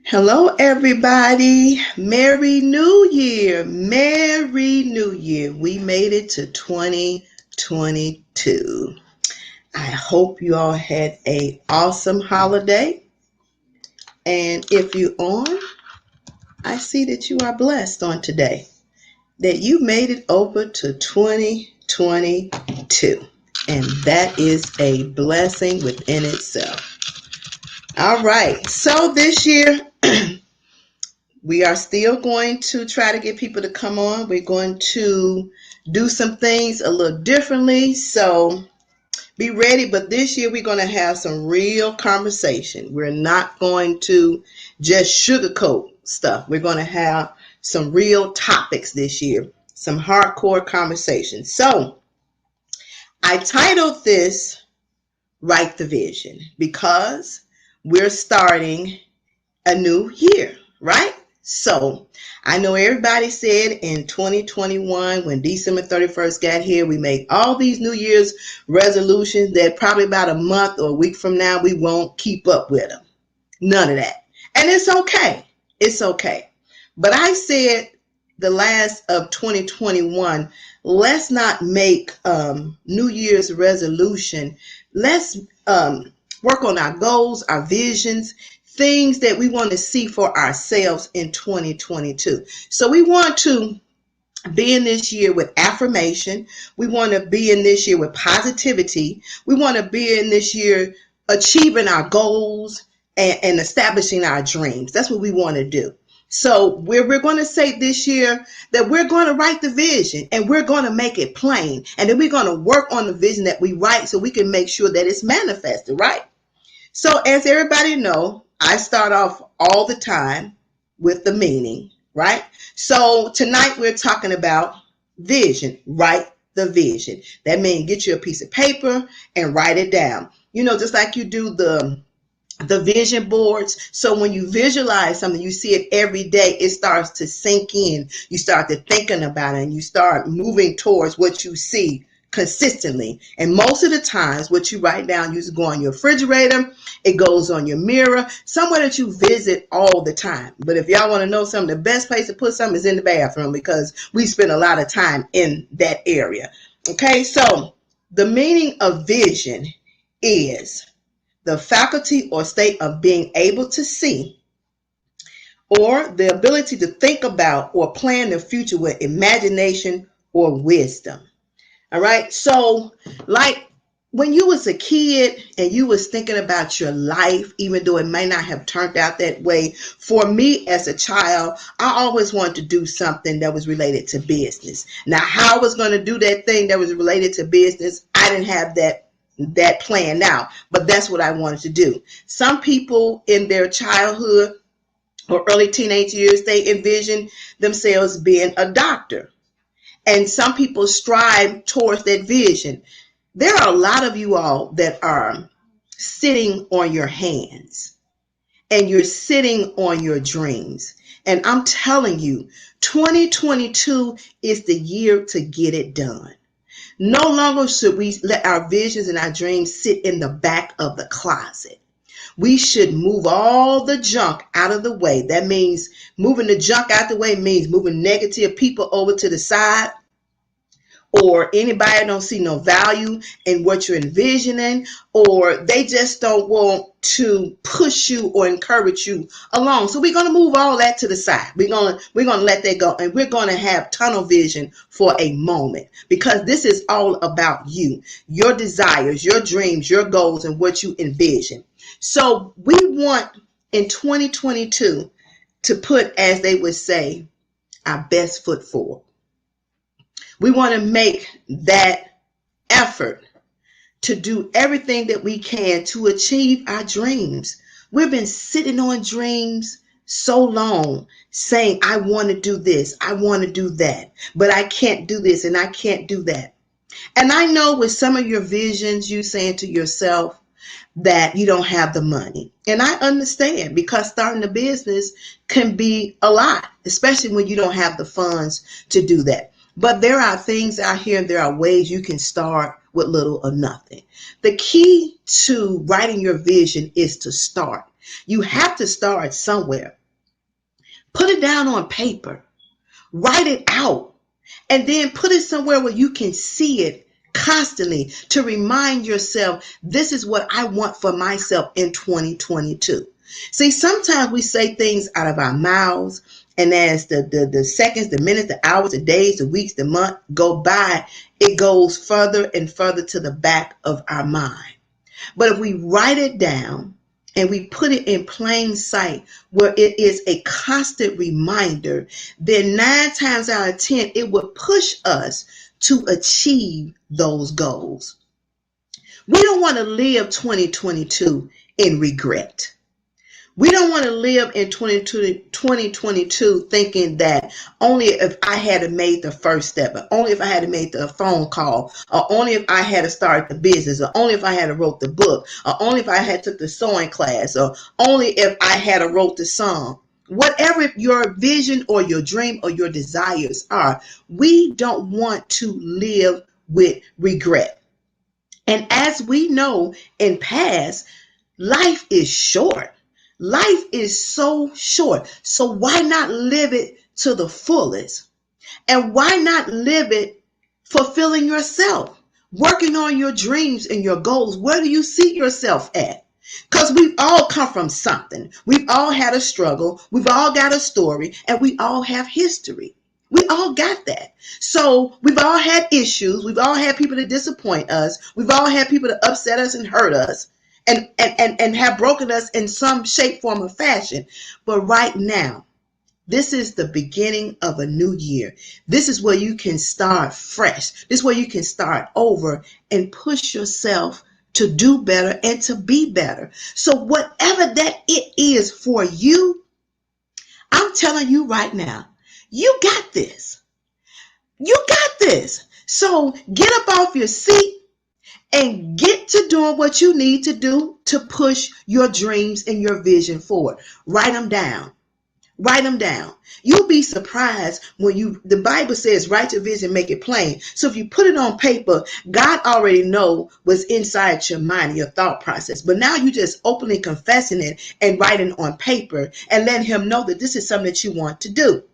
Hello, everybody. Merry New Year. Merry New Year. We made it to 2022. I hope you all had an awesome holiday. And if you're on, I see that you are blessed on today, that you made it over to 2022. And that is a blessing within itself. All right. So this year, we are still going to try to get people to come on. We're going to do some things a little differently. So be ready. But this year we're going to have some real conversation. We're not going to just sugarcoat stuff. We're going to have some real topics this year, some hardcore conversations. So I titled this Write the Vision because we're starting a new year, right? So I know everybody said in 2021, when December 31st got here, we made all these New Year's resolutions that probably about a month or a week from now, we won't keep up with them. None of that. And it's okay. It's okay. But I said the last of 2021, let's not make New Year's resolution. Let's work on our goals, our visions, things that we want to see for ourselves in 2022. So we want to be in this year with affirmation. We want to be in this year with positivity. We want to be in this year achieving our goals and establishing our dreams. That's what we want to do. So we're going to say this year that we're going to write the vision and we're going to make it plain. And then we're going to work on the vision that we write so we can make sure that it's manifested, right? So as everybody know, I start off all the time with the meaning, right? So tonight we're talking about vision. Write the vision. That means get you a piece of paper and write it down. You know, just like you do the vision boards. So when you visualize something, you see it every day, it starts to sink in. You start to thinking about it and you start moving towards what you see consistently. And most of the times what you write down usually go on your refrigerator, it goes on your mirror, somewhere that you visit all the time. But if y'all want to know something, the best place to put something is in the bathroom because we spend a lot of time in that area. Okay, so the meaning of vision is the faculty or state of being able to see or the ability to think about or plan the future with imagination or wisdom. All right. So like when you was a kid and you was thinking about your life, even though it may not have turned out that way, for me as a child, I always wanted to do something that was related to business. Now, how I was going to do that thing that was related to business, I didn't have that plan now, but that's what I wanted to do. Some people in their childhood or early teenage years, they envision themselves being a doctor. And some people strive towards that vision. There are a lot of you all that are sitting on your hands and you're sitting on your dreams. And I'm telling you, 2022 is the year to get it done. No longer should we let our visions and our dreams sit in the back of the closet. We should move all the junk out of the way. That means moving the junk out the way means moving negative people over to the side, or anybody don't see no value in what you're envisioning, or they just don't want to push you or encourage you along. So we're going to move all that to the side. We're going to let that go, and we're going to have tunnel vision for a moment, because this is all about you, your desires, your dreams, your goals, and what you envision. So we want in 2022 to put, as they would say, our best foot forward. We want to make that effort to do everything that we can to achieve our dreams. We've been sitting on dreams so long saying, I want to do this, I want to do that, but I can't do this and I can't do that. And I know with some of your visions, you saying to yourself that you don't have the money. And I understand, because starting a business can be a lot, especially when you don't have the funds to do that. But there are things out here, there are ways you can start with little or nothing. The key to writing your vision is to start. You have to start somewhere. Put it down on paper. Write it out. And then put it somewhere where you can see it constantly to remind yourself, this is what I want for myself in 2022. See, sometimes we say things out of our mouths, and as the seconds, the minutes, the hours, the days, the weeks, the month go by, it goes further and further to the back of our mind. But if we write it down and we put it in plain sight where it is a constant reminder, then 9 times out of 10, it will push us to achieve those goals. We don't want to live 2022 in regret. We don't want to live in 2022 thinking that only if I had made the first step, or only if I had made the phone call, or only if I had started the business, or only if I had wrote the book, or only if I had took the sewing class, or only if I had wrote the song. Whatever your vision or your dream or your desires are, we don't want to live with regret. And as we know in past, life is short. Life is so short. So why not live it to the fullest? And why not live it fulfilling yourself, working on your dreams and your goals? Where do you see yourself at? Because we've all come from something. We've all had a struggle. We've all got a story, and we all have history. We all got that. So we've all had issues. We've all had people that disappoint us. We've all had people that upset us and hurt us. And have broken us in some shape, form, or fashion. But right now, this is the beginning of a new year. This is where you can start fresh. This is where you can start over and push yourself to do better and to be better. So whatever that it is for you, I'm telling you right now, you got this. You got this. So get up off your seat and get to doing what you need to do to push your dreams and your vision forward. Write them down. Write them down. You'll be surprised when the Bible says, write your vision, make it plain. So if you put it on paper, God already know what's inside your mind, your thought process. But now you just openly confessing it and writing on paper and letting him know that this is something that you want to do.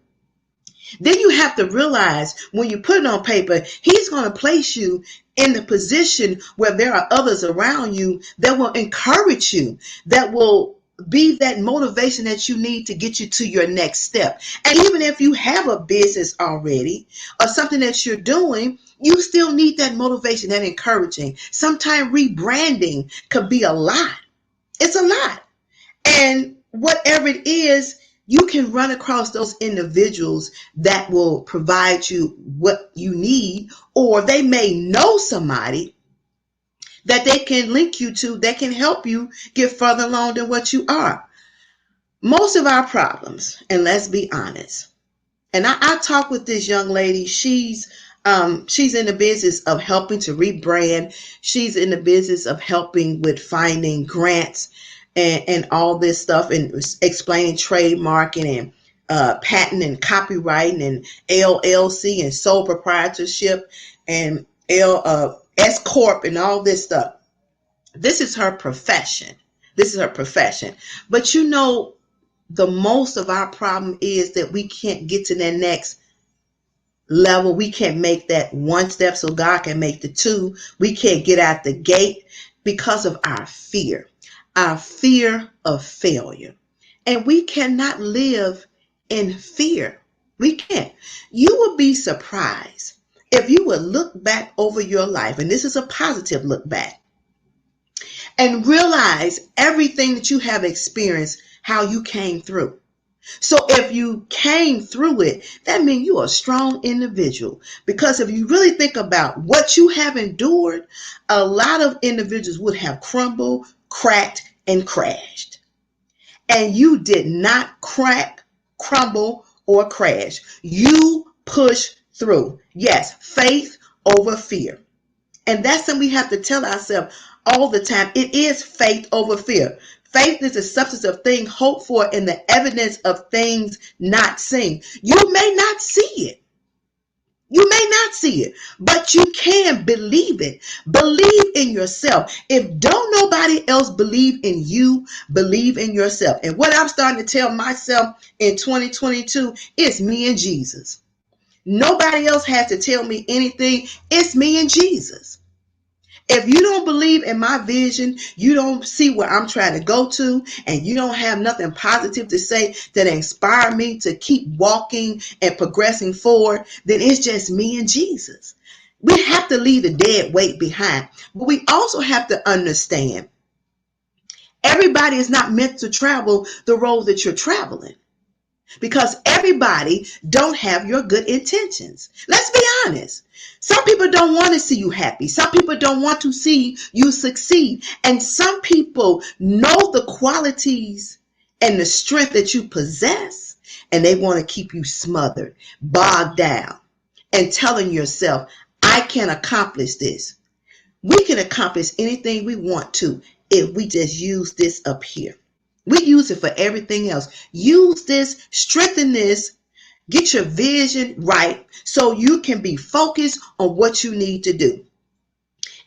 Then you have to realize when you put it on paper, he's going to place you in the position where there are others around you that will encourage you, that will be that motivation that you need to get you to your next step. And even if you have a business already or something that you're doing, you still need that motivation, that encouraging. Sometimes rebranding could be a lot. It's a lot. And whatever it is, you can run across those individuals that will provide you what you need, or they may know somebody that they can link you to that can help you get further along than what you are. Most of our problems, and let's be honest, and I talked with this young lady. She's in the business of helping to rebrand. She's in the business of helping with finding grants and all this stuff, and explaining trademarking and patent and copywriting and LLC and sole proprietorship and S Corp and all this stuff. This is her profession. This is her profession. But you know, the most of our problem is that we can't get to that next level. We can't make that one step so God can make the two. We can't get out the gate because of our fear of failure. And we cannot live in fear. We can't. You will be surprised if you would look back over your life, and this is a positive look back, and realize everything that you have experienced, how you came through. So if you came through it, that means you're a strong individual. Because if you really think about what you have endured, a lot of individuals would have crumbled, cracked, and crashed. And you did not crack, crumble, or crash. You pushed through. Yes, faith over fear. And that's something we have to tell ourselves all the time. It is faith over fear. Faith is the substance of things hoped for and the evidence of things not seen. You may not see it. You may not see it, but you can believe it. Believe in yourself. If don't nobody else believe in you, believe in yourself. And what I'm starting to tell myself in 2022 is me and Jesus. Nobody else has to tell me anything. It's me and Jesus. If you don't believe in my vision, you don't see where I'm trying to go to, and you don't have nothing positive to say that inspire me to keep walking and progressing forward, then it's just me and Jesus. We have to leave the dead weight behind. But we also have to understand everybody is not meant to travel the road that you're traveling, because everybody don't have your good intentions. Let's be honest. Some people don't want to see you happy. Some people don't want to see you succeed. And some people know the qualities and the strength that you possess, and they want to keep you smothered, bogged down, and telling yourself, I can accomplish this. We can accomplish anything we want to if we just use this up here. We use it for everything else. Use this, strengthen this, get your vision right so you can be focused on what you need to do.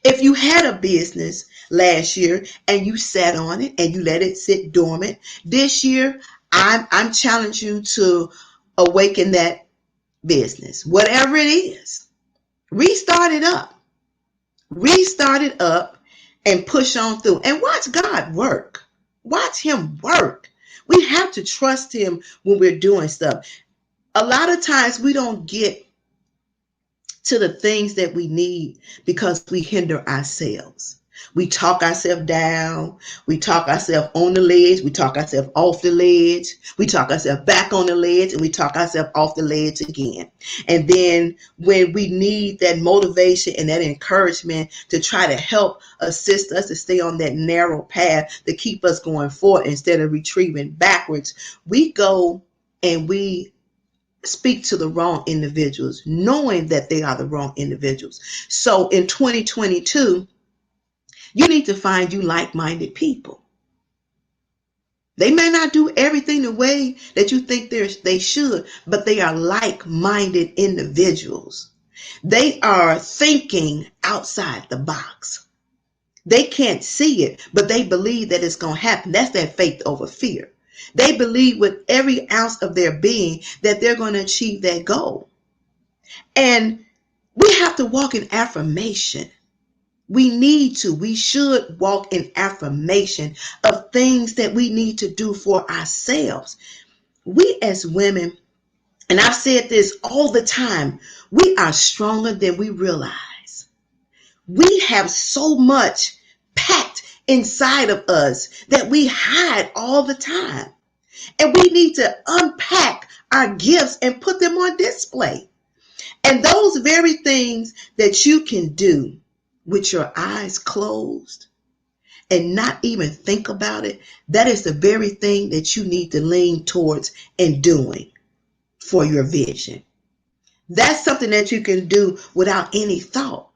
If you had a business last year and you sat on it and you let it sit dormant, this year I'm challenging you to awaken that business. Whatever it is, restart it up. Restart it up and push on through and watch God work. Watch him work. We have to trust him when we're doing stuff. A lot of times we don't get to the things that we need because we hinder ourselves. We talk ourselves down. We talk ourselves on the ledge. We talk ourselves off the ledge. We talk ourselves back on the ledge, and we talk ourselves off the ledge again. And then when we need that motivation and that encouragement to try to help assist us to stay on that narrow path to keep us going forward instead of retreating backwards, we go and we speak to the wrong individuals, knowing that they are the wrong individuals. So in 2022, you need to find you like-minded people. They may not do everything the way that you think they should, but they are like-minded individuals. They are thinking outside the box. They can't see it, but they believe that it's going to happen. That's that faith over fear. They believe with every ounce of their being that they're going to achieve that goal. And we have to walk in affirmation. We should walk in affirmation of things that we need to do for ourselves. We as women, and I've said this all the time, we are stronger than we realize. We have so much packed inside of us that we hide all the time. And we need to unpack our gifts and put them on display. And those very things that you can do with your eyes closed and not even think about it, that is the very thing that you need to lean towards and doing for your vision. That's something that you can do without any thought.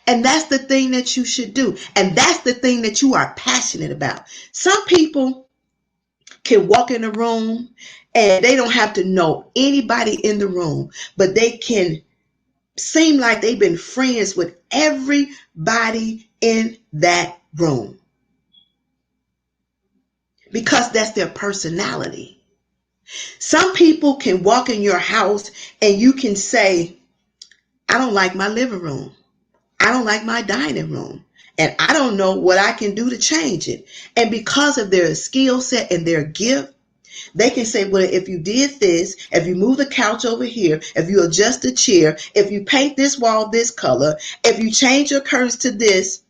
And that's the thing that you should do. And that's the thing that you are passionate about. Some people can walk in a room and they don't have to know anybody in the room, but they can seem like they've been friends with everybody in that room because that's their personality. Some people can walk in your house and you can say, I don't like my living room. I don't like my dining room. And I don't know what I can do to change it. And because of their skill set and their gift, they can say, well, if you did this, if you move the couch over here, if you adjust the chair, if you paint this wall this color, if you change your curtains to this,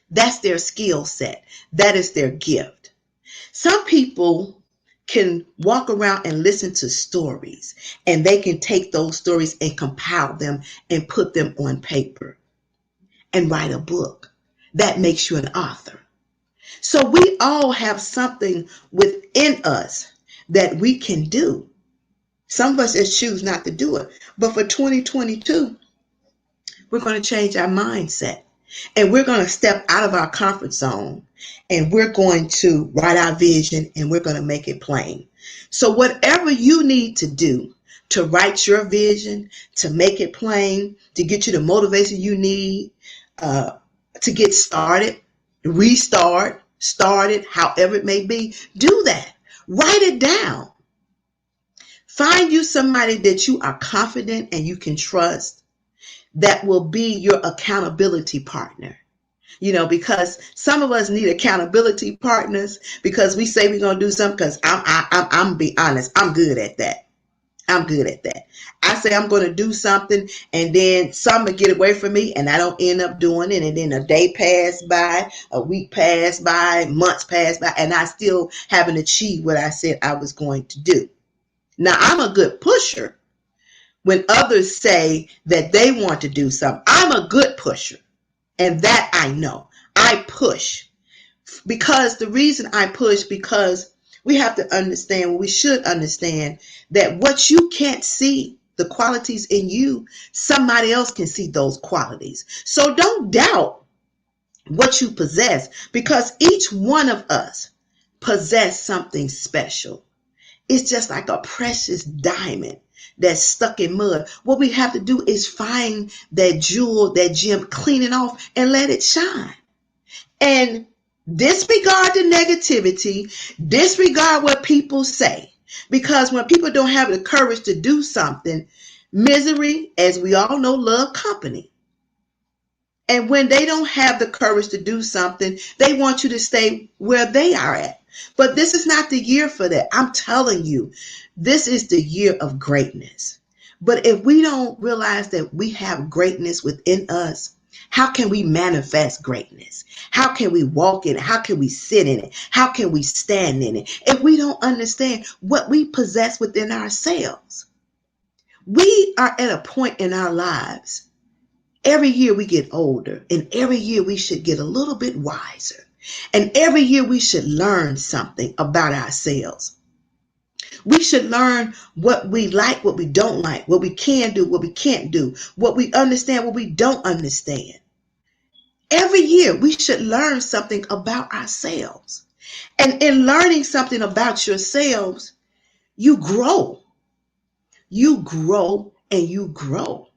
that's their skill set. That is their gift. Some people can walk around and listen to stories, and they can take those stories and compile them and put them on paper and write a book. That makes you an author. So we all have something within us that we can do. Some of us just choose not to do it. But for 2022, we're going to change our mindset. And we're going to step out of our comfort zone. And we're going to write our vision and we're going to make it plain. So whatever you need to do to write your vision, to make it plain, to get you the motivation you need, to get started, restart, started, however it may be. Do that. Write it down. Find you somebody that you are confident and you can trust that will be your accountability partner. Because some of us need accountability partners because we say we're going to do something because I'm be honest, I'm good at that. I say I'm going to do something and then something get away from me and I don't end up doing it. And then a day passed by, a week passed by, months passed by, and I still haven't achieved what I said I was going to do. Now, I'm a good pusher. When others say that they want to do something, I'm a good pusher. And that I know. I push. Because the reason I push, because we have to understand, we should understand that what you can't see, the qualities in you, somebody else can see those qualities. So don't doubt what you possess, because each one of us possess something special. It's just like a precious diamond that's stuck in mud. What we have to do is find that jewel, that gem, clean it off and let it shine. And disregard the negativity, disregard what people say. Because when people don't have the courage to do something, misery, as we all know, love company. And when they don't have the courage to do something, they want you to stay where they are at. But this is not the year for that. I'm telling you, this is the year of greatness. But if we don't realize that we have greatness within us, how can we manifest greatness? How can we walk in it? How can we sit in it? How can we stand in it? If we don't understand what we possess within ourselves, we are at a point in our lives. Every year we get older, and every year we should get a little bit wiser. And every year we should learn something about ourselves. We should learn what we like, what we don't like, what we can do, what we can't do, what we understand, what we don't understand. Every year we should learn something about ourselves. And in learning something about yourselves, you grow. You grow and you grow.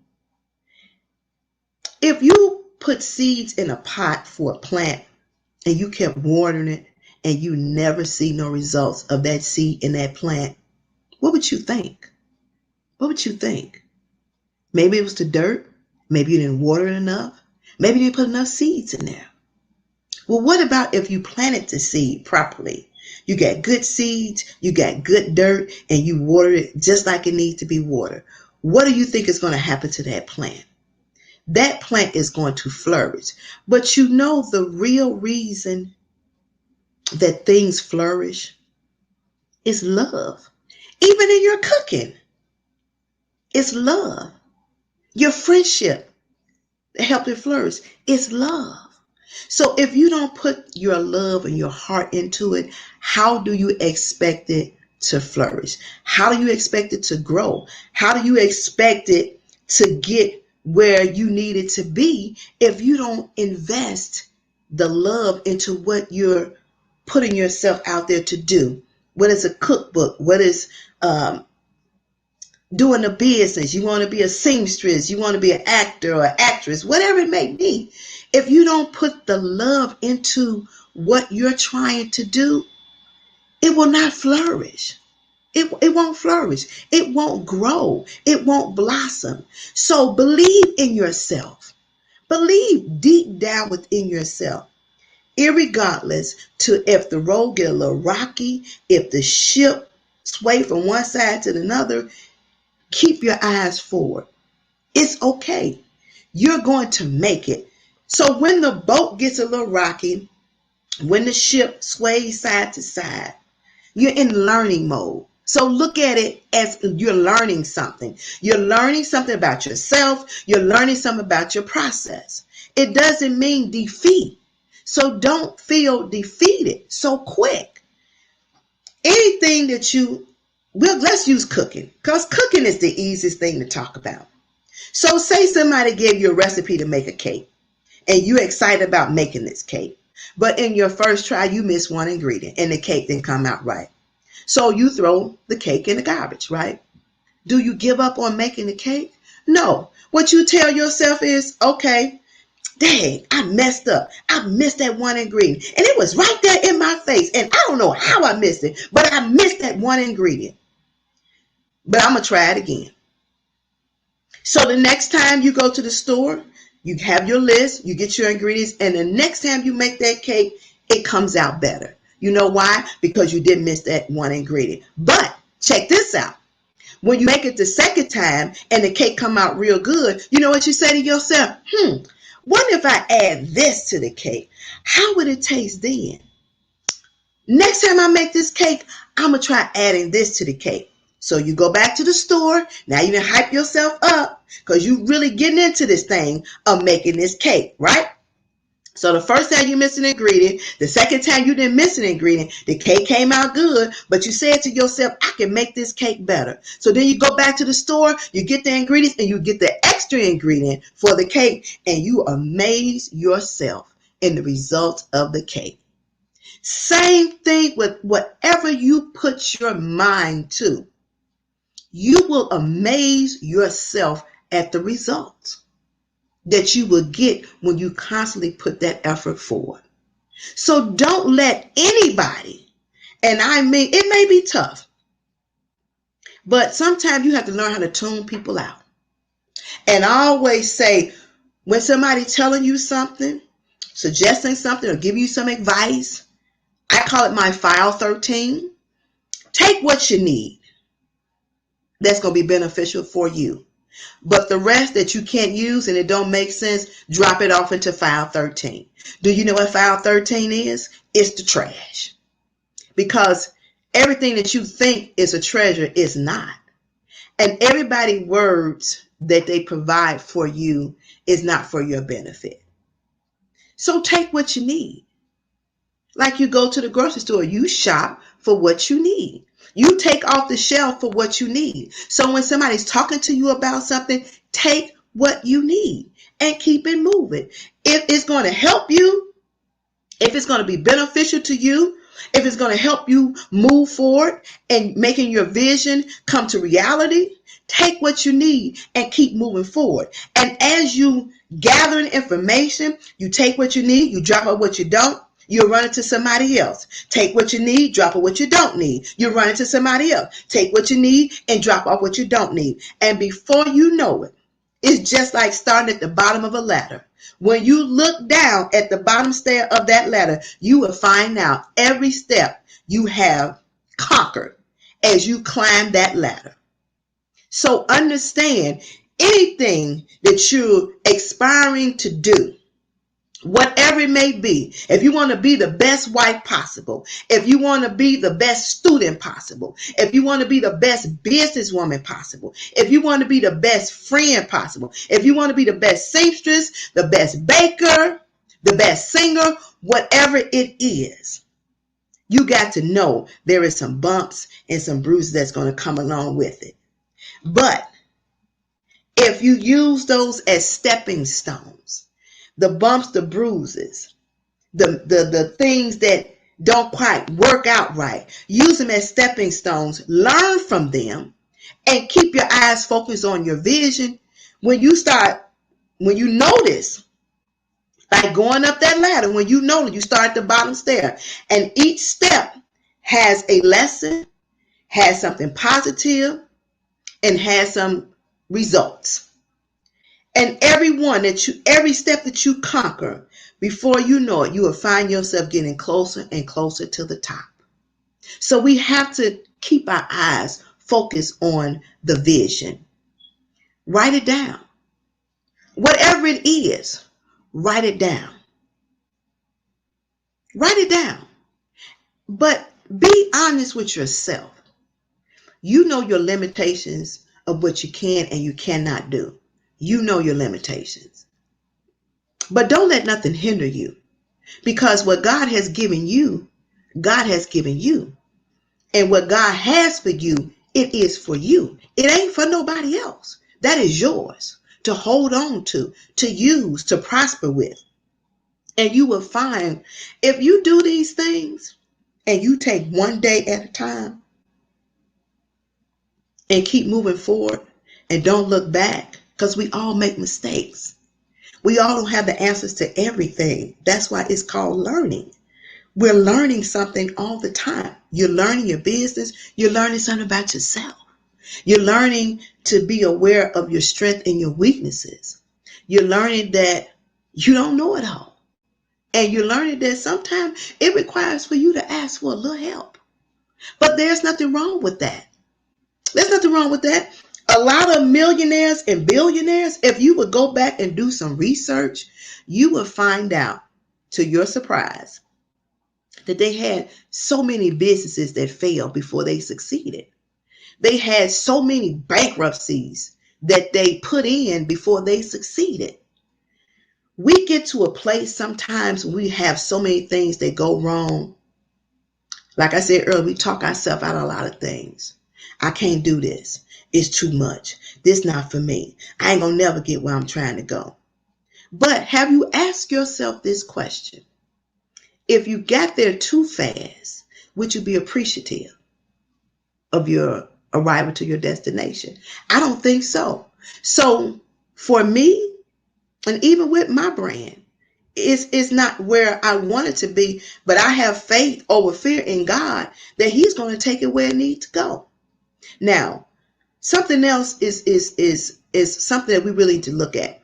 If you put seeds in a pot for a plant and you kept watering it and you never see no results of that seed in that plant, what would you think? What would you think? Maybe it was the dirt. Maybe you didn't water it enough. Maybe you didn't put enough seeds in there. Well, what about if you planted the seed properly? You got good seeds, you got good dirt, and you water it just like it needs to be watered. What do you think is going to happen to that plant? That plant is going to flourish. But you know the real reason that things flourish is love. Even in your cooking, it's love. Your friendship that helped it flourish is love. So if you don't put your love and your heart into it, how do you expect it to flourish? How do you expect it to grow? How do you expect it to get where you need it to be if you don't invest the love into what you're putting yourself out there to do? What is a cookbook? What is doing a business? You want to be a seamstress, you want to be an actor or actress, whatever it may be. If you don't put the love into what you're trying to do, it will not flourish. It won't flourish. It won't grow. It won't blossom. So believe in yourself. Believe deep down within yourself. Irregardless to if the road get a little rocky, if the ship sway from one side to another, keep your eyes forward. It's okay. You're going to make it. So when the boat gets a little rocky, when the ship sways side to side, you're in learning mode. So look at it as you're learning something. You're learning something about yourself. You're learning something about your process. It doesn't mean defeat. So don't feel defeated so quick. Anything that let's use cooking, because cooking is the easiest thing to talk about. So say somebody gave you a recipe to make a cake and you're excited about making this cake. But in your first try, you miss one ingredient and the cake didn't come out right. So you throw the cake in the garbage, right? Do you give up on making the cake? No. What you tell yourself is, okay, dang, I messed up. I missed that one ingredient. And it was right there in my face. And I don't know how I missed it, but I missed that one ingredient. But I'm going to try it again. So the next time you go to the store, you have your list, you get your ingredients, and the next time you make that cake, it comes out better. You know why? Because you didn't miss that one ingredient. But check this out. When you make it the second time and the cake come out real good, you know what you say to yourself? What if I add this to the cake? How would it taste then? Next time I make this cake, I'm going to try adding this to the cake. So you go back to the store. Now you can hype yourself up because you really getting into this thing of making this cake, right? So the first time you missed an ingredient, the second time you didn't miss an ingredient, the cake came out good, but you said to yourself, I can make this cake better. So then you go back to the store, you get the ingredients, and you get the extra ingredient for the cake, and you amaze yourself in the result of the cake. Same thing with whatever you put your mind to. You will amaze yourself at the results that you will get when you constantly put that effort forward. So don't let anybody, and I mean, it may be tough, but sometimes you have to learn how to tune people out. And I always say, when somebody telling you something, suggesting something, or give you some advice, I call it my file 13. Take what you need that's going to be beneficial for you. But the rest that you can't use and it don't make sense, drop it off into file 13. Do you know what file 13 is? It's the trash. Because everything that you think is a treasure is not. And everybody's words that they provide for you is not for your benefit. So take what you need. Like you go to the grocery store, you shop for what you need. You take off the shelf for what you need. So when somebody's talking to you about something, take what you need and keep it moving. If it's going to help you, if it's going to be beneficial to you, if it's going to help you move forward and making your vision come to reality, take what you need and keep moving forward. And as you gathering information, you take what you need, you drop out what you don't, you'll run into somebody else. Take what you need, drop off what you don't need. You run into somebody else. Take what you need and drop off what you don't need. And before you know it, it's just like starting at the bottom of a ladder. When you look down at the bottom stair of that ladder, you will find out every step you have conquered as you climb that ladder. So understand anything that you're aspiring to do, whatever it may be. If you want to be the best wife possible, if you want to be the best student possible, if you want to be the best businesswoman possible, if you want to be the best friend possible, if you want to be the best seamstress, the best baker, the best singer, whatever it is, you got to know there is some bumps and some bruises that's going to come along with it. But if you use those as stepping stones, the bumps, the bruises, the things that don't quite work out right, use them as stepping stones, learn from them, and keep your eyes focused on your vision. When you notice, like going up that ladder, when you notice, you start at the bottom stair, and each step has a lesson, has something positive, and has some results. And every step that you conquer, before you know it, you will find yourself getting closer and closer to the top. So we have to keep our eyes focused on the vision. Write it down. Whatever it is, write it down. Write it down. But be honest with yourself. You know your limitations of what you can and you cannot do. You know your limitations. But don't let nothing hinder you. Because what God has given you, God has given you. And what God has for you, it is for you. It ain't for nobody else. That is yours to hold on to use, to prosper with. And you will find if you do these things and you take one day at a time, and keep moving forward and don't look back, because we all make mistakes. We all don't have the answers to everything. That's why it's called learning. We're learning something all the time. You're learning your business. You're learning something about yourself. You're learning to be aware of your strength and your weaknesses. You're learning that you don't know it all. And you're learning that sometimes it requires for you to ask for a little help. But there's nothing wrong with that. There's nothing wrong with that. A lot of millionaires and billionaires, if you would go back and do some research, you will find out, to your surprise, that they had so many businesses that failed before they succeeded. They had so many bankruptcies that they put in before they succeeded. We get to a place sometimes we have so many things that go wrong. Like I said earlier, we talk ourselves out of a lot of things. I can't do this. It's too much. This not for me. I ain't gonna never get where I'm trying to go. But have you asked yourself this question? If you got there too fast, would you be appreciative of your arrival to your destination? I don't think so. So for me, and even with my brand, it's not where I want it to be, but I have faith over fear in God that He's going to take it where it needs to go. Now, something else is something that we really need to look at.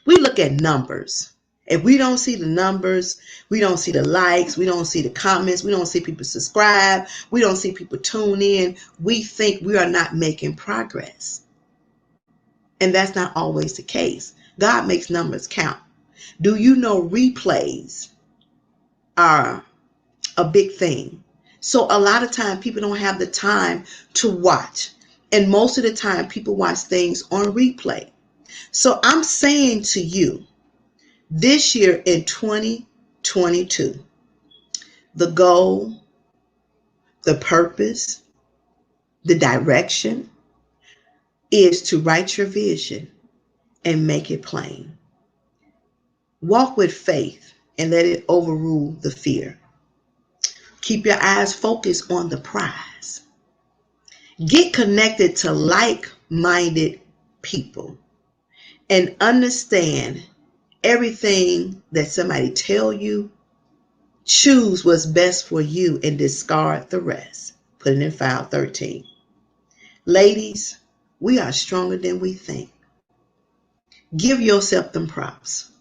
We look at numbers. If we don't see the numbers, we don't see the likes, we don't see the comments, we don't see people subscribe, we don't see people tune in, we think we are not making progress. And that's not always the case. God makes numbers count. Do you know replays are a big thing? So a lot of time people don't have the time to watch. And most of the time people watch things on replay. So I'm saying to you, this year in 2022, the goal, the purpose, the direction is to write your vision and make it plain. Walk with faith and let it overrule the fear. Keep your eyes focused on the prize. Get connected to like-minded people and understand everything that somebody tell you. Choose what's best for you and discard the rest. Put it in file 13. Ladies, we are stronger than we think. Give yourself them props.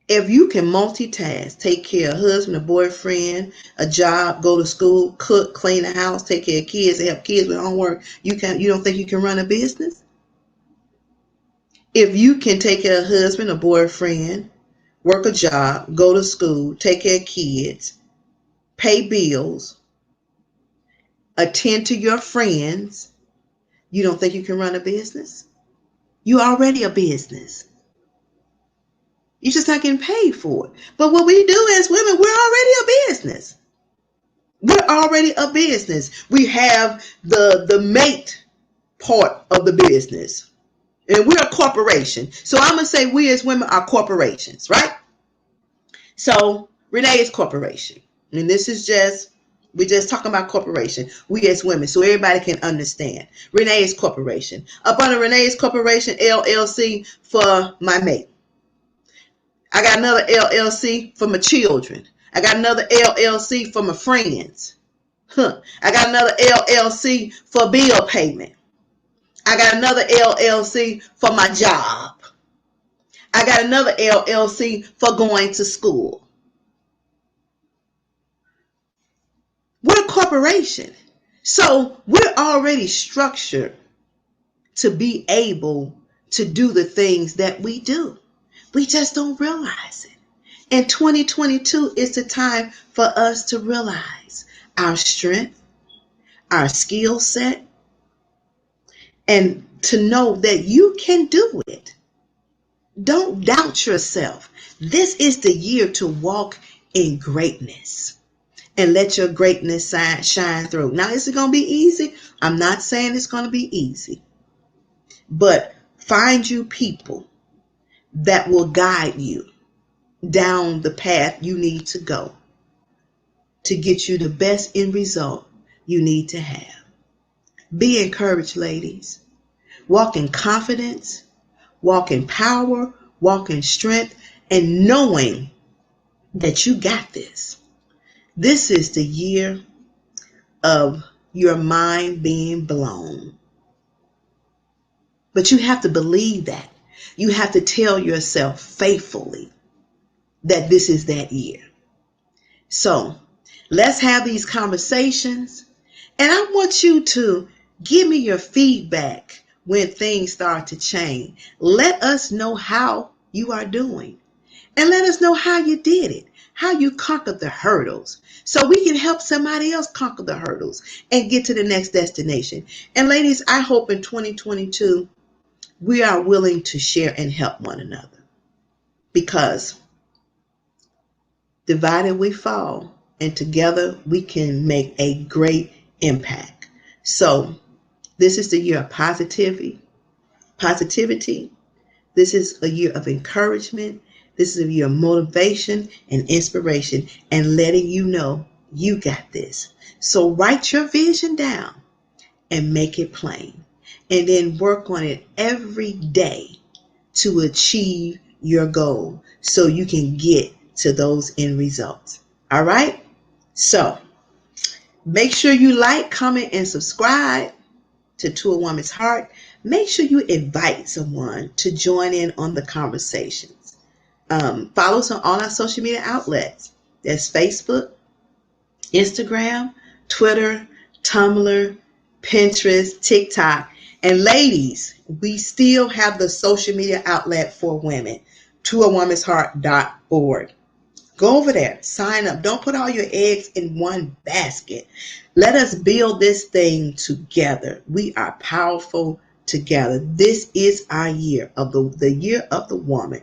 If you can multitask, take care of a husband, a boyfriend, a job, go to school, cook, clean the house, take care of kids, help kids with homework, you don't think you can run a business? If you can take care of a husband, a boyfriend, work a job, go to school, take care of kids, pay bills, attend to your friends, you don't think you can run a business? You're already a business. You're just not getting paid for it. But what we do as women, we're already a business. We're already a business. We have the mate part of the business. And we're a corporation. So I'm going to say we as women are corporations, right? So Renee is corporation. And this is we're just talking about corporation. We as women, so everybody can understand. Renee is corporation. Up under Renee's corporation, LLC for my mate. I got another LLC for my children. I got another LLC for my friends. I got another LLC for bill payment. I got another LLC for my job. I got another LLC for going to school. We're a corporation. So we're already structured to be able to do the things that we do. We just don't realize it. And 2022 is the time for us to realize our strength, our skill set, and to know that you can do it. Don't doubt yourself. This is the year to walk in greatness and let your greatness shine through. Now, is it going to be easy? I'm not saying it's going to be easy, but find you people that will guide you down the path you need to go to get you the best end result you need to have. Be encouraged, ladies. Walk in confidence, walk in power, walk in strength, and knowing that you got this. This is the year of your mind being blown. But you have to believe that. You have to tell yourself faithfully that this is that year. So let's have these conversations. And I want you to give me your feedback when things start to change. Let us know how you are doing. And let us know how you did it, how you conquered the hurdles, so we can help somebody else conquer the hurdles and get to the next destination. And ladies, I hope in 2022, we are willing to share and help one another, because divided we fall, and together we can make a great impact. So this is the year of positivity. This is a year of encouragement. This is a year of motivation and inspiration, and letting you know you got this. So write your vision down and make it plain, and then work on it every day to achieve your goal so you can get to those end results. All right? So make sure you like, comment, and subscribe to a Woman's Heart. Make sure you invite someone to join in on the conversations. Follow us on all our social media outlets. That's Facebook, Instagram, Twitter, Tumblr, Pinterest, TikTok. And ladies, we still have the social media outlet for women, toawomansheart.org. Go over there, sign up. Don't put all your eggs in one basket. Let us build this thing together. We are powerful together. This is our year of the year of the woman.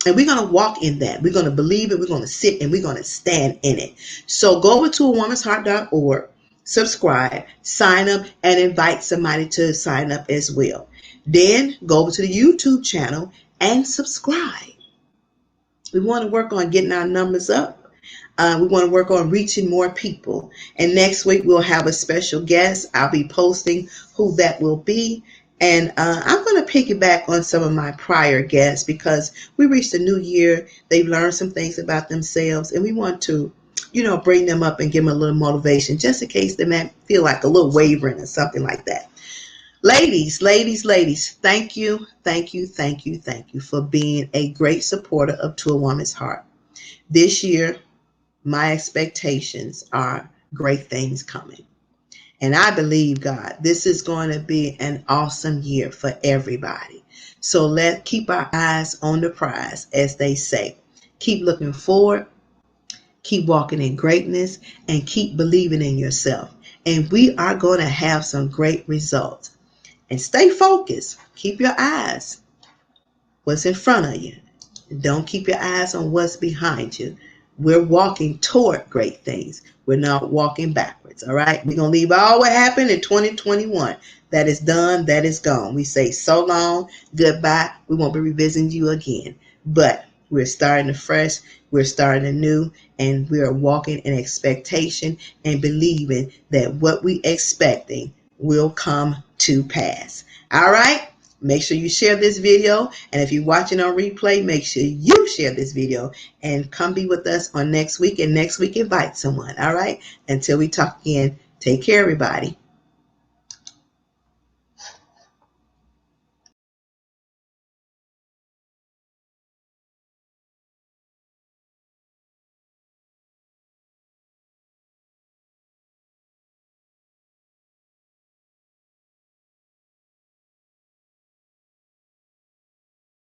And we're going to walk in that. We're going to believe it. We're going to sit and we're going to stand in it. So go over to awomansheart.org, subscribe, sign up, and invite somebody to sign up as well. Then go over to the YouTube channel and subscribe. We want to work on getting our numbers up. We want to work on reaching more people. And next week, we'll have a special guest. I'll be posting who that will be. And I'm going to piggyback on some of my prior guests, because we reached a new year. They've learned some things about themselves, and we want to, bring them up and give them a little motivation, just in case they might feel like a little wavering or something like that. Ladies, thank you for being a great supporter of To a Woman's Heart. This year, my expectations are great things coming. And I believe, God, this is going to be an awesome year for everybody. So let's keep our eyes on the prize, as they say. Keep looking forward, keep walking in greatness, and keep believing in yourself. And we are going to have some great results. And stay focused. Keep your eyes what's in front of you. Don't keep your eyes on what's behind you. We're walking toward great things. We're not walking backwards, all right? We're going to leave all what happened in 2021. That is done. That is gone. We say so long, goodbye. We won't be revisiting you again. But we're starting afresh. We're starting anew. And we're walking in expectation and believing that what we're expecting will come to pass. All right? Make sure you share this video. And if you're watching on replay, make sure you share this video and come be with us on next week. And next week, invite someone. All right? Until we talk again, take care, everybody.